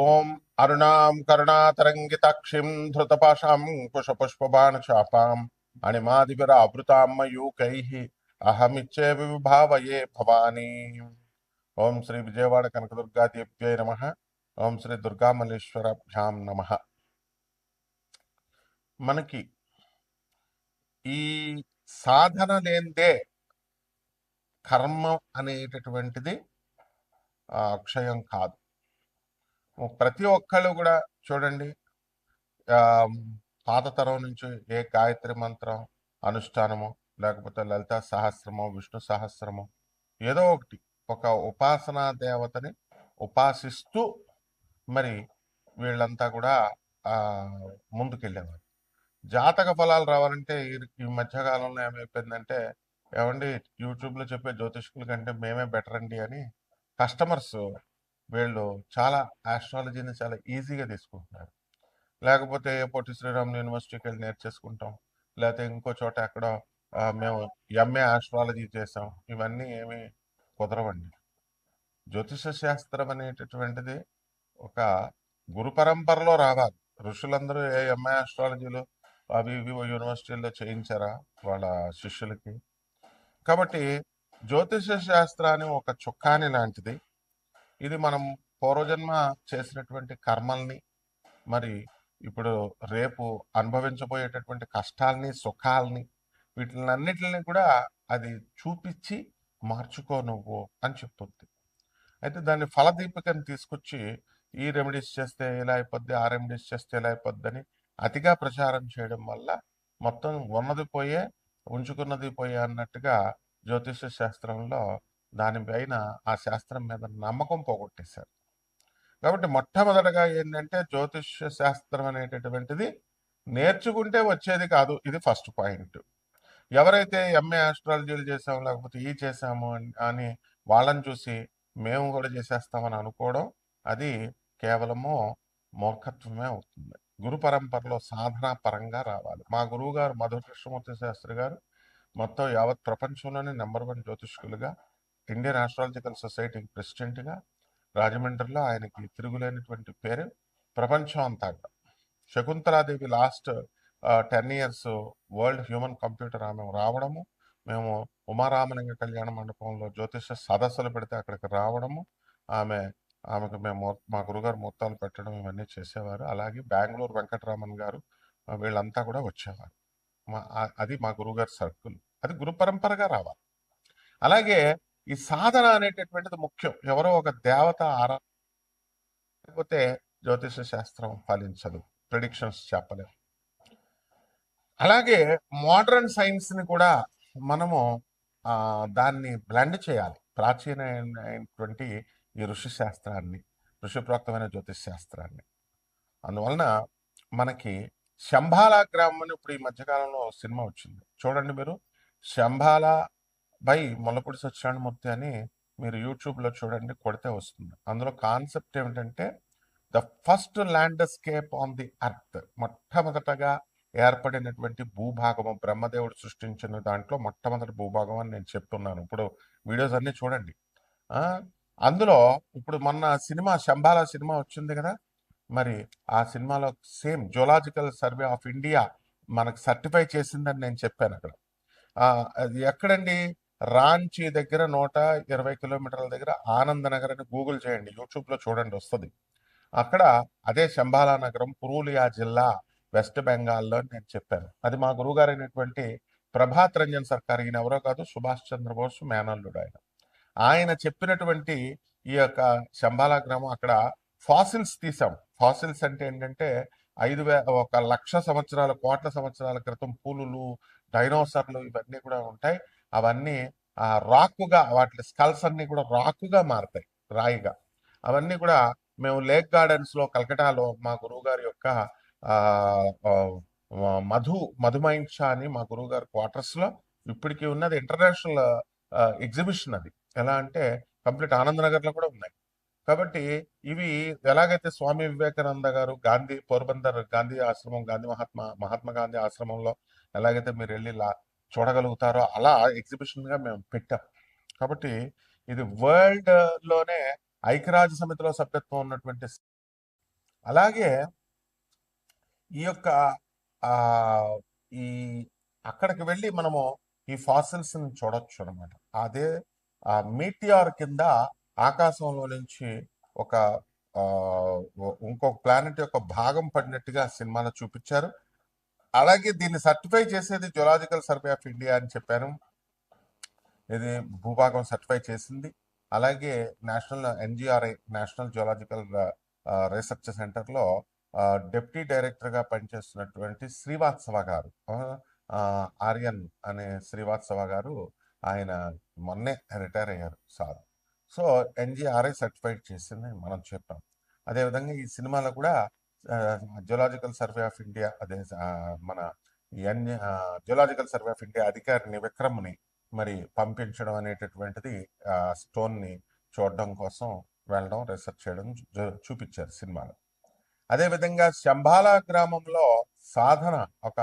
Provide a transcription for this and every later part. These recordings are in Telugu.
ఓం అరుణాం కరుణాతరంగితాక్షిం ధృతపాశాం కుశపుష్పబాణచాపాం అణిమాదిభిరావృతాం మయూకైః అహమిచ్చేవి విభావయే భవానీ. ఓం శ్రీ విజయవాడ కనకదుర్గాదేవ్యై నమః. ఓం శ్రీ దుర్గామల్లేశ్వరాభ్యాం నమః. మనకి ఈ సాధన లేనిదే కర్మ అనేటటువంటిది అక్షయం కాదు. ప్రతి ఒక్కళ్ళు కూడా చూడండి, ఆ, పాత తరం నుంచి ఏ గాయత్రి మంత్రం అనుష్ఠానము, లేకపోతే లలితా సహస్రము, విష్ణు సహస్రము, ఏదో ఒకటి ఒక ఉపాసనా దేవతని ఉపాసిస్తూ మరి వీళ్ళంతా కూడా ఆ ముందుకెళ్ళేవారు. జాతక ఫలాలు రావాలంటే ఈ మధ్యకాలంలో ఏమైపోయిందంటే, ఏమండి యూట్యూబ్లో చెప్పే జ్యోతిష్కుల కంటే మేమే బెటర్ అండి అని కస్టమర్స్ వీళ్ళు చాలా ఆస్ట్రాలజీని చాలా ఈజీగా తీసుకుంటున్నారు. లేకపోతే పొట్టి శ్రీరాములు యూనివర్సిటీకి వెళ్ళి నేర్చేసుకుంటాం, లేకపోతే ఇంకో చోట ఎక్కడో మేము ఎంఏ ఆస్ట్రాలజీ చేసాం. ఇవన్నీ ఏమి కుదరవండి. జ్యోతిష శాస్త్రం అనేటటువంటిది ఒక గురు పరంపరలో రావాలి. ఋషులందరూ ఏ ఎంఏ ఆస్ట్రాలజీలు అవి ఇవి యూనివర్సిటీల్లో చేయించారా వాళ్ళ శిష్యులకి? కాబట్టి జ్యోతిష శాస్త్రాన్ని ఒక చుక్కాని లాంటిది. ఇది మనం పూర్వజన్మ చేసినటువంటి కర్మల్ని, మరి ఇప్పుడు రేపు అనుభవించబోయేటటువంటి కష్టాల్ని, సుఖాల్ని, వీటినన్నిటిని కూడా అది చూపించి మార్చుకో నువ్వు అని చెప్తుంది. అయితే దాన్ని ఫలదీపికని తీసుకొచ్చి ఈ రెమెడీస్ చేస్తే ఇలా అయిపోద్ది, ఆ రెమెడీస్ చేస్తే ఇలా అయిపోద్ది అని అతిగా ప్రచారం చేయడం వల్ల మొత్తం ఉన్నది పోయే, ఉంచుకున్నది పోయే అన్నట్టుగా జ్యోతిష శాస్త్రంలో దానిపైన, ఆ శాస్త్రం మీద నమ్మకం పోగొట్టేశారు. కాబట్టి మొట్టమొదటగా ఏంటంటే జ్యోతిష శాస్త్రం అనేటటువంటిది నేర్చుకుంటే వచ్చేది కాదు. ఇది ఫస్ట్ పాయింట్. ఎవరైతే ఎంఏ ఆస్ట్రాలజీలు చేసాము, లేకపోతే ఈ చేసాము అని వాళ్ళని చూసి మేము కూడా చేసేస్తామని అనుకోవడం, అది కేవలము మూర్ఖత్వమే అవుతుంది. గురు పరంపరలో సాధనా పరంగా రావాలి. మా గురువు గారు మధు కృష్ణమూర్తి శాస్త్రి గారు మొత్తం యావత్ ప్రపంచంలోనే నెంబర్ 1 జ్యోతిష్కులుగా, ఇండియన్ ఆస్ట్రాలజికల్ సొసైటీకి ప్రెసిడెంట్గా, రాజమండ్రిలో ఆయనకి తిరుగులేనటువంటి పేరు ప్రపంచం అంతా. Shakuntala Devi last 10 years world human computer ఆమె రావడము, మేము ఉమారామలింగ కళ్యాణ మండపంలో జ్యోతిష సదస్సులు పెడితే అక్కడికి రావడము, ఆమెకు మేము మా గురుగారు ముహూర్తాలు పెట్టడం, ఇవన్నీ చేసేవారు. అలాగే బెంగళూరు వెంకటరామన్ గారు వీళ్ళంతా కూడా వచ్చేవారు. అది మా గురుగారి సర్కిల్. అది గురు పరంపరగా రావాలి. అలాగే ఈ సాధన అనేటటువంటిది ముఖ్యం. ఎవరో ఒక దేవత లేకపోతే జ్యోతిష శాస్త్రం ఫలించదు, ప్రిడిక్షన్స్ చెప్పలేము. అలాగే మోడర్న్ సైన్స్ ని కూడా మనము దాన్ని బ్లెండ్ చేయాలి. ప్రాచీనమైనటువంటి ఈ ఋషి శాస్త్రాన్ని, ఋషిప్రోక్తమైన జ్యోతిష్ శాస్త్రాన్ని. అందువలన మనకి శంబాల గ్రామం అని ఇప్పుడు ఈ మధ్యకాలంలో సినిమా వచ్చింది చూడండి మీరు. శంబాల బై ముల్లపూడి సత్యనారాయణమూర్తి అని మీరు యూట్యూబ్లో చూడండి, కొడితే వస్తుంది. అందులో కాన్సెప్ట్ ఏమిటంటే the first landscape on the earth. మొట్టమొదటగా ఏర్పడినటువంటి భూభాగము, బ్రహ్మదేవుడు సృష్టించిన దాంట్లో మొట్టమొదటి భూభాగం అని నేను చెప్తున్నాను. ఇప్పుడు వీడియోస్ అన్ని చూడండి. అందులో ఇప్పుడు మొన్న సినిమా శంబాల సినిమా వచ్చింది కదా, మరి ఆ సినిమాలో same zoological survey of India మనకు సర్టిఫై చేసిందని నేను చెప్పాను అక్కడ. అది ఎక్కడండి? రాంచీ దగ్గర 120 కిలోమీటర్ల దగ్గర ఆనందనగర్ అని గూగుల్ చేయండి, యూట్యూబ్లో చూడండి, వస్తుంది. అక్కడ అదే శంబాలా నగరం, పురూలియా జిల్లా, వెస్ట్ బెంగాల్లో నేను చెప్పాను. అది మా గురువుగారు అయినటువంటి ప్రభాత్ రంజన్ సర్కార్, ఈయన ఎవరో కాదు, సుభాష్ చంద్రబోస్ మేనల్లుడు ఆయన. ఆయన చెప్పినటువంటి ఈ యొక్క శంబాలా గ్రామం, అక్కడ ఫాసిల్స్ తీసాం. ఫాసిల్స్ అంటే ఏంటంటే 1,00,000 సంవత్సరాల, కోట్ల సంవత్సరాల క్రితం పూలులు, డైనోసర్లు ఇవన్నీ కూడా ఉంటాయి. అవన్నీ రాకుగా, వాటి స్కల్స్ అన్ని కూడా రాకుగా మారతాయి, రాయిగా. అవన్నీ కూడా మేము లేక్ గార్డెన్స్ లో కలకటాలో మా గురువు గారి యొక్క మధుమైంష అని మా గురువు గారి క్వార్టర్స్ లో ఇప్పటికీ ఉన్నది. ఇంటర్నేషనల్ ఎగ్జిబిషన్ అది. ఎలా అంటే కంప్లీట్ ఆనందనగర్ లో కూడా ఉన్నాయి. కాబట్టి ఇవి ఎలాగైతే స్వామి వివేకానంద గారు గాంధీ పోర్బందర్ గాంధీ ఆశ్రమం, మహాత్మా గాంధీ ఆశ్రమంలో ఎలాగైతే మీరు వెళ్ళి చూడగలుగుతారో, అలా ఎగ్జిబిషన్ గా మేము పెట్టాం. కాబట్టి ఇది వరల్డ్ లోనే ఐక్యరాజ్య సమితిలో సభ్యత్వం ఉన్నటువంటి అలాగే ఈ యొక్క ఆ ఈ అక్కడికి వెళ్ళి మనము ఈ ఫాసిల్స్ ని చూడొచ్చు అనమాట. అదే మీటిఆర్ కింద ఆకాశంలో నుంచి ఒక ఆ, ఇంకొక ప్లానెట్ యొక్క భాగం పడినట్టుగా సినిమాలో చూపించారు. అలాగే దీన్ని సర్టిఫై చేసేది జులాజికల్ సర్వే ఆఫ్ ఇండియా అని చెప్పారు. ఇది భూభాగం సర్టిఫై చేసింది. అలాగే national NGRI national geological research సెంటర్లో డిప్యూటీ డైరెక్టర్గా పనిచేస్తున్నటువంటి శ్రీవాత్సవ గారు, ఆర్యన్ అనే శ్రీవాత్సవ గారు, ఆయన మొన్నే రిటైర్ అయ్యారు సార్. సో ఎన్జిఆర్ఐ సర్టిఫైడ్ చేసింది మనం చెప్పాం. అదేవిధంగా ఈ సినిమాలో కూడా జియోలాజికల్ సర్వే ఆఫ్ ఇండియా, అదే మన జియోలాజికల్ సర్వే ఆఫ్ ఇండియా అధికారిని విక్రమ్ని మరి పంపించడం అనేటటువంటిది స్టోన్ని చూడడం కోసం వెళ్ళడం, రీసెర్చ్ చేయడం చూపించారు సినిమాలో. అదేవిధంగా శంబాలా గ్రామంలో సాధన ఒక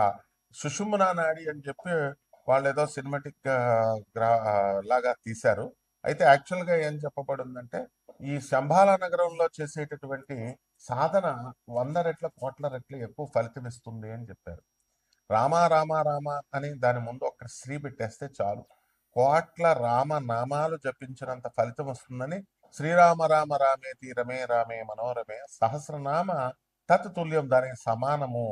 సుషుమ్నా నాడి అని చెప్పి వాళ్ళు ఏదో సినిమాటిక్ లాగా తీశారు. అయితే యాక్చువల్గా ఏం చెప్పబడిందంటే ఈ శంబాలా నగరంలో చేసేటటువంటి సాధన 100 రెట్ల కోట్ల రెట్లు ఎక్కువ ఫలితం ఇస్తుంది అని చెప్పారు. రామ రామ రామ అని దాని ముందు ఒక శ్రీ పెట్టేస్తే చాలు, కోట్ల రామ నామాలు జపించినంత ఫలితం వస్తుందని శ్రీరామ రామ రామేతి రమే రామే మనోరమే సహస్రనామ తత్తుల్యం, దానికి సమానము,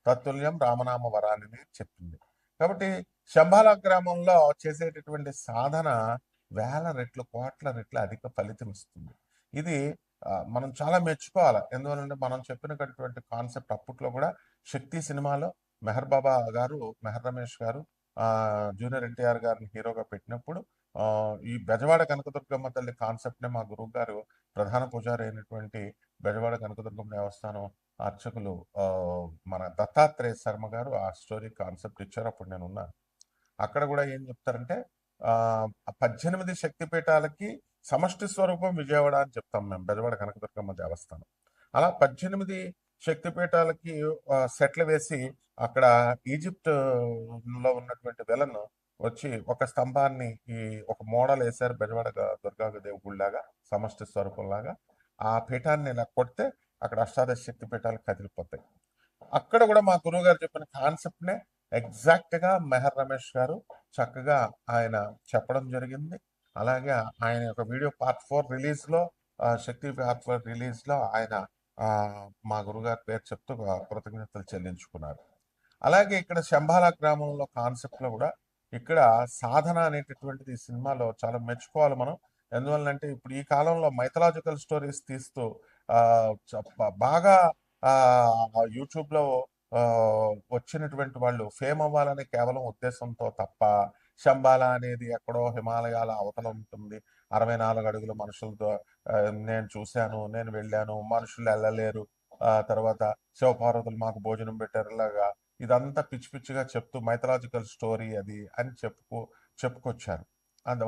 తత్తుల్యం రామనామ వరాన్ని చెప్పింది. కాబట్టి శంబాలా గ్రామంలో చేసేటటువంటి సాధన వేల రెట్లు కోట్ల రెట్లు అధిక ఫలితం ఇస్తుంది. ఇది మనం చాలా మెచ్చుకోవాలి. ఎందువలంటే మనం చెప్పినటువంటి కాన్సెప్ట్ అప్పట్లో కూడా శక్తి సినిమాలో మెహర్ బాబా గారు, మెహర్ రమేష్ గారు జూనియర్ ఎన్టీఆర్ గారిని హీరోగా పెట్టినప్పుడు ఈ బెజవాడ కనకదుర్గమ్మ తల్లి కాన్సెప్ట్నే మా గురువు గారు ప్రధాన పూజారి అయినటువంటి బెజవాడ కనకదుర్గమ్మ దేవస్థానం అర్చకులు మన దత్తాత్రేయ శర్మ గారు ఆ స్టోరీ కాన్సెప్ట్ ఇచ్చారు. అప్పుడు నేను ఉన్నాను. అక్కడ కూడా ఏం చెప్తారంటే 18 శక్తిపీఠాలకి సమష్టి స్వరూపం విజయవాడ అని చెప్తాం మేము, బెజవాడ కనకదుర్గమ్మ దేవస్థానం. అలా 18 శక్తిపీఠాలకి సెట్లు వేసి అక్కడ ఈజిప్ట్ లో ఉన్నటువంటి వెలను వచ్చి ఒక స్తంభాన్ని ఈ ఒక మోడల్ వేశారు బెజవాడ దుర్గాదేవి గుడిలాగా, సమష్టి స్వరూపంలాగా. ఆ పీఠాన్ని ఇలా కొడితే అక్కడ అష్టాదశ శక్తి పీఠాలు కదిలిపోతాయి. అక్కడ కూడా మా గురువు గారు చెప్పిన కాన్సెప్ట్ నే ఎగ్జాక్ట్ గా మెహర్ రమేష్ గారు చక్కగా ఆయన చెప్పడం జరిగింది. అలాగే ఆయన యొక్క వీడియో పార్ట్ 4 రిలీజ్ లో, శక్తి పార్ట్ 4 రిలీజ్ లో ఆయన మా గురుగారి పేరు చెప్తూ కృతజ్ఞతలు చెల్లించుకున్నారు. అలాగే ఇక్కడ శంబాలా గ్రామంలో కాన్సెప్ట్ లో కూడా ఇక్కడ సాధన అనేటటువంటిది ఈ సినిమాలో చాలా మెచ్చుకోవాలి మనం. ఎందువల్లంటే ఇప్పుడు ఈ కాలంలో మైథలాజికల్ స్టోరీస్ తీస్తూ బాగా యూట్యూబ్ లో వచ్చినటువంటి వాళ్ళు ఫేమ్ అవ్వాలనే కేవలం ఉద్దేశంతో తప్ప, శంబాలా అనేది ఎక్కడో హిమాలయాల అవతల ఉంటుంది, 64 అడుగుల మనుషులతో నేను చూశాను, నేను వెళ్ళాను, మనుషులు వెళ్ళలేరు, తర్వాత శివపార్వతులు మాకు భోజనం పెట్టారులాగా ఇదంతా పిచ్చి పిచ్చిగా చెప్తూ మైథలాజికల్ స్టోరీ అది అని చెప్పుకొచ్చారు.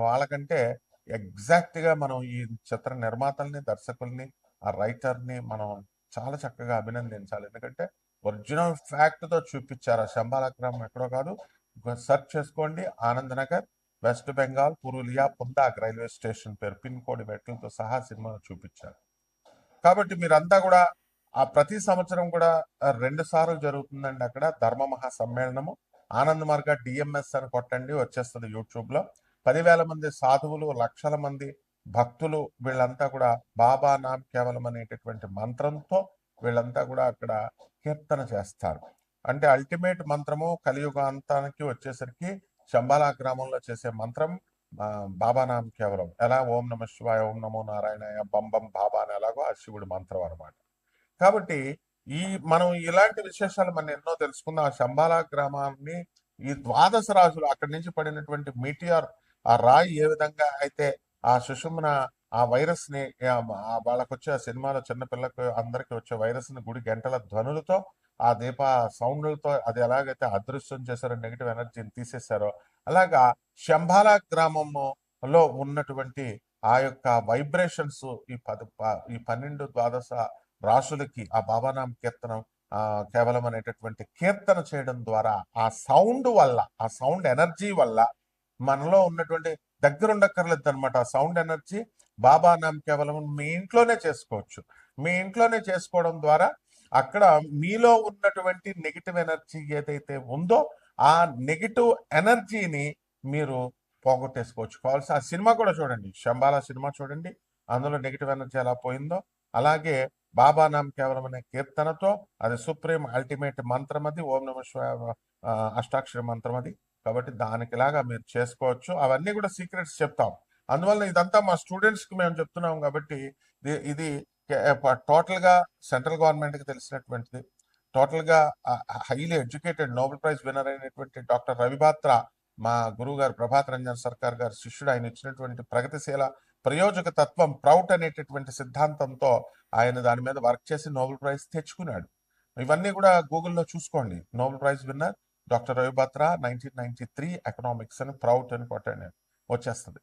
వాళ్ళకంటే ఎగ్జాక్ట్ గా మనం ఈ చిత్ర నిర్మాతల్ని, దర్శకుల్ని, ఆ రైటర్ని మనం చాలా చక్కగా అభినందించాలి. ఎందుకంటే ఒరిజినల్ ఫ్యాక్ట్ తో చూపించారు. ఆ శంబాలా గ్రామం ఎక్కడో కాదు, సెర్చ్ చేసుకోండి, ఆనంద్ నగర్, వెస్ట్ బెంగాల్, పురూలియా, పుందాక్ రైల్వే స్టేషన్ పేరు, పిన్ కోడ్ మెట్లతో సహా సినిమాను చూపించారు. కాబట్టి మీరంతా కూడా ప్రతి సంవత్సరం కూడా 2 సార్లు జరుగుతుందండి అక్కడ ధర్మ మహా సమ్మేళనము. ఆనంద్ మార్గ డిఎంఎస్ అని కొట్టండి, వచ్చేస్తుంది యూట్యూబ్ లో. 10,000 మంది సాధువులు, లక్షల మంది భక్తులు, వీళ్ళంతా కూడా బాబా నామ్ కేవలం అనేటటువంటి మంత్రంతో వీళ్ళంతా కూడా అక్కడ కీర్తన చేస్తారు. అంటే అల్టిమేట్ మంత్రము కలియుగాంతానికి వచ్చేసరికి శంబాలా గ్రామంలో చేసే మంత్రం బాబా నామ్ కేవలం. ఎలా ఓం నమ శివాయ, ఓం నమో నారాయణయ, బం బం బాబా అని ఎలాగో ఆ శివుడి మంత్రం అనమాట. కాబట్టి మనం ఇలాంటి విశేషాలు మనం ఎన్నో తెలుసుకుందాం. ఆ శంబాలా గ్రామాన్ని ఈ 12 రాజులు అక్కడి నుంచి పడినటువంటి మీటిఆర్, ఆ రాయి ఏ విధంగా అయితే ఆ సుషుమ్న ఆ వైరస్ ని వాళ్ళకి వచ్చే ఆ సినిమాలో చిన్నపిల్లలకు అందరికి వచ్చే వైరస్ ని గుడి గంటల ధ్వనులతో, ఆ దీప సౌండ్లతో అది ఎలాగైతే అదృశ్యం చేశారో, నెగిటివ్ ఎనర్జీని తీసేశారో, అలాగా శంబాలా గ్రామంలో ఉన్నటువంటి ఆ యొక్క వైబ్రేషన్స్ ఈ 12 12 రాసులకి ఆ బాబానామ్ కీర్తనం కేవలం అనేటటువంటి కీర్తన చేయడం ద్వారా ఆ సౌండ్ వల్ల, ఆ సౌండ్ ఎనర్జీ వల్ల మనలో ఉన్నటువంటి దగ్గరుండక్కర్లేదు అనమాట. ఆ సౌండ్ ఎనర్జీ బాబా నామ్ కేవలం మీ ఇంట్లోనే చేసుకోవచ్చు. మీ ఇంట్లోనే చేసుకోవడం ద్వారా అక్కడ మీలో ఉన్నటువంటి నెగిటివ్ ఎనర్జీ ఏదైతే ఉందో ఆ నెగిటివ్ ఎనర్జీని మీరు పోగొట్టేసుకోవచ్చు. కావాల్సి ఆ సినిమా కూడా చూడండి, శంబాలా సినిమా చూడండి, అందులో నెగిటివ్ ఎనర్జీ ఎలా పోయిందో. అలాగే బాబా నామ్ కేవలం అనే కీర్తనతో, అది సుప్రీం అల్టిమేట్ మంత్రం, అది ఓం నమ శివాయ అష్టాక్షర మంత్రం అది. కాబట్టి దానికిలాగా మీరు చేసుకోవచ్చు. అవన్నీ కూడా సీక్రెట్స్ చెప్తాం. అందువల్ల ఇదంతా మా స్టూడెంట్స్ కి మేము చెప్తున్నాం కాబట్టి ఇది టోటల్ గా సెంట్రల్ గవర్నమెంట్ కి తెలిసినటువంటిది. టోటల్ గా highly educated Nobel prize winner అయినటువంటి డాక్టర్ రవిబాత్రా, మా గురువు గారు ప్రభాత్ రంజన్ సర్కార్ గారి శిష్యుడు, ఆయన ఇచ్చినటువంటి ప్రగతిశీల ప్రయోజక తత్వం ప్రౌట్ అనేటటువంటి సిద్ధాంతంతో ఆయన దాని మీద వర్క్ చేసి నోబెల్ ప్రైజ్ తెచ్చుకున్నాడు. ఇవన్నీ కూడా గూగుల్లో చూసుకోండి. Nobel prize winner doctor Ravi Batra 1993 economics అని ప్రౌట్ అని కొట్టండి, వచ్చేస్తుంది.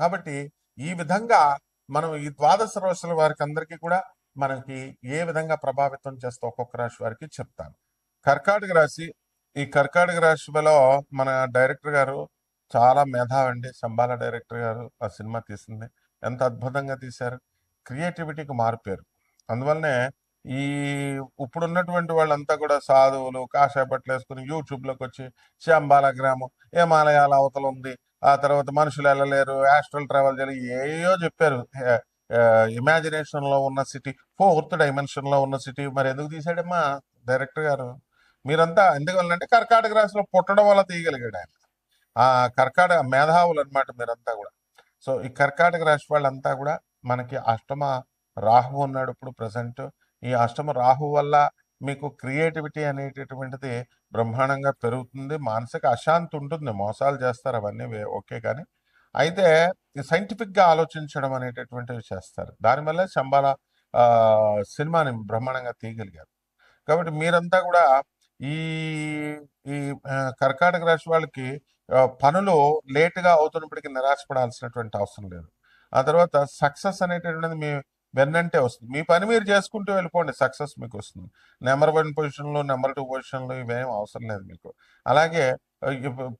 కాబట్టి ఈ విధంగా మనం ఈ ద్వాదశ రాశుల వారికి అందరికీ కూడా మనకి ఏ విధంగా ప్రభావితం చేస్తే ఒక్కొక్క రాశి వారికి చెప్తాను. కర్కాటక రాశి, ఈ కర్కాటక రాశిలో మన డైరెక్టర్ గారు చాలా మేధావండి. శంబాలా డైరెక్టర్ గారు ఆ సినిమా తీసింది ఎంత అద్భుతంగా తీశారు. క్రియేటివిటీకి మారిపోయారు. అందువల్లనే ఈ ఇప్పుడున్నటువంటి వాళ్ళంతా కూడా సాధువులు కాషాయ బట్టలు వేసుకుని యూట్యూబ్లోకి వచ్చి శంబాలా గ్రామం హిమాలయాల అవతల ఉంది, ఆ తర్వాత మనుషులు వెళ్ళలేరు, ఆస్ట్రల్ ట్రావెల్ చేయాలి, ఏయో చెప్పారు. ఇమాజినేషన్ లో ఉన్న సిటీ, ఫోర్త్ డైమెన్షన్ లో ఉన్న సిటీ. మరి ఎందుకు తీసాడమ్మా డైరెక్టర్ గారు? మీరంతా ఎందువల్లంటే కర్కాటక రాశిలో పుట్టడం వల్ల తీయగలిగాడు ఆయన. ఆ కర్కాటక మేధావులు అనమాట మీరంతా కూడా. సో ఈ కర్కాటక రాశి వాళ్ళంతా కూడా మనకి అష్టమ రాహు ఉన్నాడు ఇప్పుడు ప్రజెంట్. ఈ అష్టమ రాహు వల్ల మీకు క్రియేటివిటీ అనేటటువంటిది బ్రహ్మాండంగా పెరుగుతుంది. మానసిక అశాంతి ఉంటుంది, మోసాలు చేస్తారు, అవన్నీ ఓకే. కానీ అయితే సైంటిఫిక్ గా ఆలోచించడం అనేటటువంటివి చేస్తారు. దానివల్ల శంబాలా సినిమాని బ్రహ్మాండంగా తీయగలిగారు. కాబట్టి మీరంతా కూడా ఈ ఈ కర్కాటక రాశి వాళ్ళకి పనులు లేటుగా అవుతున్నప్పటికీ నిరాశపడాల్సినటువంటి అవసరం లేదు. ఆ తర్వాత సక్సెస్ అనేటటువంటిది మీ వెన్నంటే వస్తుంది. మీ పని మీరు చేసుకుంటూ వెళ్ళిపోండి, సక్సెస్ మీకు వస్తుంది. నెంబర్ 1 పొజిషన్లో, నెంబర్ 2 పొజిషన్లో ఇవేం అవసరం లేదు మీకు. అలాగే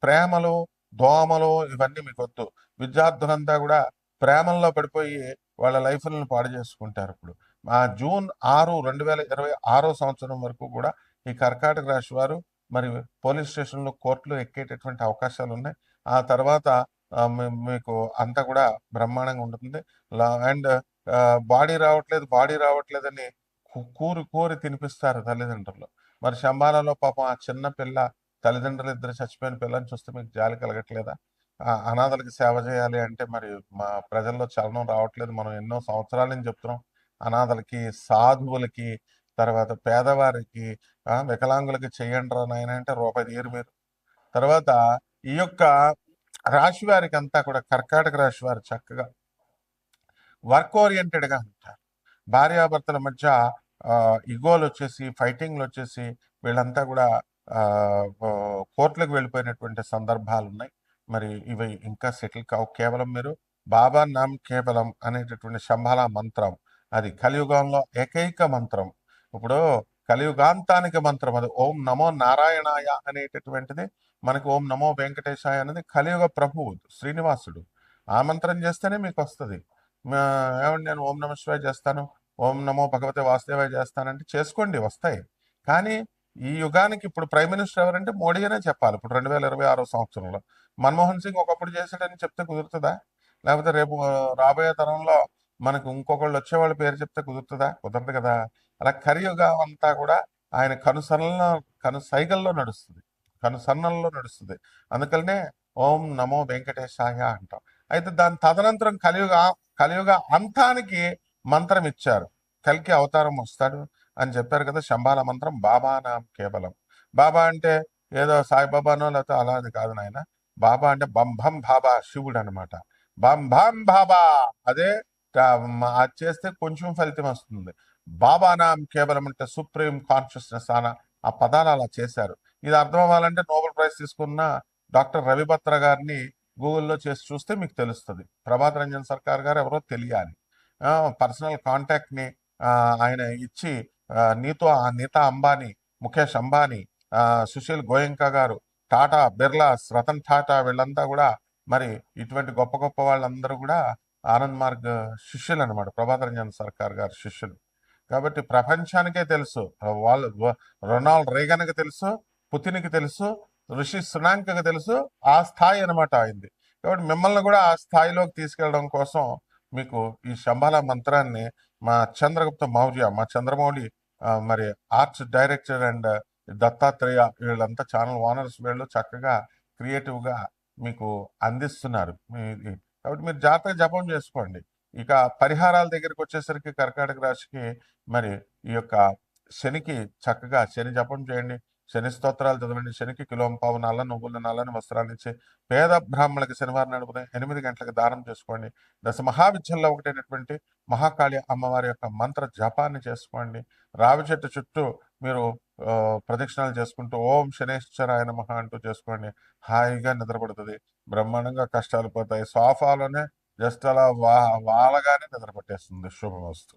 ప్రేమలు దోమలు ఇవన్నీ మీకు వద్దు. విద్యార్థులంతా కూడా ప్రేమల్లో పడిపోయి వాళ్ళ లైఫ్లను పాడు చేసుకుంటారు. ఇప్పుడు జూన్ 6, 2026 సంవత్సరం వరకు కూడా ఈ కర్కాటక రాశి వారు మరి పోలీస్ స్టేషన్లో, కోర్టులో ఎక్కేటటువంటి అవకాశాలు ఉన్నాయి. ఆ తర్వాత మీకు అంతా కూడా బ్రహ్మాండంగా ఉంటుంది. అండ్ బాడీ రావట్లేదని కూరి కూరి తినిపిస్తారు తల్లిదండ్రులు. మరి శంబాలలో పాపం ఆ చిన్న పిల్ల, తల్లిదండ్రులు ఇద్దరు చచ్చిపోయిన పిల్లని చూస్తే మీకు జాలి కలగట్లేదా? అనాథలకి సేవ చేయాలి అంటే మరి మా ప్రజల్లో చలనం రావట్లేదు. మనం ఎన్నో సంవత్సరాల నుంచి చెప్తున్నాం, అనాథలకి, సాధువులకి, తర్వాత పేదవారికి, వికలాంగులకి చెయ్యండి రా నాయన అంటే రూపాయి తీయరు మీరు. తర్వాత ఈ యొక్క రాశి వారికి అంతా కూడా, కర్కాటక రాశి వారు చక్కగా వర్క్ ఓరియంటెడ్గా ఉంటారు. భార్యాభర్తల మధ్య ఇగోలు వచ్చేసి, ఫైటింగ్లు వచ్చేసి వీళ్ళంతా కూడా కోర్టులకు వెళ్ళిపోయినటువంటి సందర్భాలు ఉన్నాయి. మరి ఇవి ఇంకా సెటిల్ కావు. కేవలం మీరు బాబా నామ్ కేవలం అనేటటువంటి శంబాలా మంత్రం, అది కలియుగంలో ఏకైక మంత్రం. ఇప్పుడు కలియుగాంతానికి మంత్రం అది ఓం నమో నారాయణాయ అనేటటువంటిది. మనకి ఓం నమో వెంకటేశాయ అనేది కలియుగ ప్రభువు శ్రీనివాసుడు. ఆ మంత్రం చేస్తేనే మీకు వస్తుంది. ఏమండి నేను ఓం నమ శివాయ చేస్తాను, ఓం నమో భగవతే వాసుదేవాయ చేస్తానంటే చేసుకోండి, వస్తాయి. కానీ ఈ యుగానికి ఇప్పుడు ప్రైమ్ మినిస్టర్ ఎవరంటే మోడీ అనే చెప్పాలి. ఇప్పుడు 2026 సంవత్సరంలో మన్మోహన్ సింగ్ ఒకప్పుడు చేశాడని చెప్తే కుదురుతుందా? లేకపోతే రేపు రాబోయే తరంలో మనకు ఇంకొకళ్ళు వచ్చేవాళ్ళ పేరు చెప్తే కుదురుతుందా? కుదరదు కదా. అలా కలియుగం అంతా కూడా ఆయన కనుసైగల్లో నడుస్తుంది, కనుసన్నల్లో నడుస్తుంది. అందుకనే ఓం నమో వెంకటేశాయ అంటాం. అయితే దాని తదనంతరం కలియుగ అంతానికి మంత్రం ఇచ్చారు. కలికి అవతారం వస్తాడు అని చెప్పారు కదా. శంబాల మంత్రం బాబా నామ్ కేవలం. బాబా అంటే ఏదో సాయిబాబానో లేకపోతే అలాది కాదు నాయన. బాబా అంటే బంభం బాబా, శివుడు అనమాట. బంభం బాబా, అదే అది చేస్తే కొంచెం ఫలితం వస్తుంది. బాబా నామ్ కేవలం అంటే సుప్రీం కాన్షియస్నెస్ అన ఆ పదాలు అలా చేశారు. ఇది అర్థం అవ్వాలంటే నోబెల్ ప్రైజ్ తీసుకున్న డాక్టర్ రవిభద్ర గారిని గూగుల్లో చేసి చూస్తే మీకు తెలుస్తుంది. ప్రభాత్ రంజన్ సర్కార్ గారు ఎవరో తెలియాలి. పర్సనల్ కాంటాక్ట్ని ఆయన ఇచ్చి నీతా అంబానీ, ముఖేష్ అంబానీ, సుశీల్ గోయంకా గారు, టాటా, బిర్లా, రతన్ టాటా, వీళ్ళంతా కూడా మరి ఇటువంటి గొప్ప గొప్ప వాళ్ళందరూ కూడా ఆనంద్ మార్గ్ శిష్యులు అనమాట, ప్రభాత్ రంజన్ సర్కార్ గారు శిష్యులు. కాబట్టి ప్రపంచానికే తెలుసు. వాళ్ళు రొనాల్డ్ రేగన్కి తెలుసు, పుతిన్కి తెలుసు, ఋషి సునాంక్కి తెలుసు. ఆ స్థాయి అనమాట అయింది. కాబట్టి మిమ్మల్ని కూడా ఆ స్థాయిలోకి తీసుకెళ్ళడం కోసం మీకు ఈ శంబాల మంత్రాన్ని మా చంద్రగుప్త మౌర్య, మా చంద్రమౌళి మరి ఆర్ట్స్ డైరెక్టర్ అండ్ దత్తాత్రేయ వీళ్ళంతా ఛానల్ ఓనర్స్ వీళ్ళు చక్కగా క్రియేటివ్గా మీకు అందిస్తున్నారు. కాబట్టి మీరు జాగ్రత్తగా జపం చేసుకోండి. ఇక పరిహారాల దగ్గరికి వచ్చేసరికి కర్కాటక రాశికి మరి ఈ యొక్క శనికి చక్కగా శని జపం చేయండి, శని స్తోత్రాలు చదవండి, శనికి కిలోంపావు నల్ల నువ్వుల నల్లని వస్త్రాలు ఇచ్చి పేద బ్రాహ్మణులకి శనివారం నడుపున 8 గంటలకు దానం చేసుకోండి. దశ మహావిద్యల్లో ఒకటైనటువంటి మహాకాళి అమ్మవారి యొక్క మంత్ర జపాన్ని చేసుకోండి. రావి చెట్టు చుట్టూ మీరు ప్రదక్షిణాలు చేసుకుంటూ ఓం శనేశ్వరాయ నమః అంటూ చేసుకోండి. హాయిగా నిద్రపడుతుంది, బ్రహ్మాండంగా కష్టాలు పోతాయి. సోఫాలోనే జస్ట్ అలా వాలగానే నిద్ర పట్టేస్తుంది. శుభమస్తు.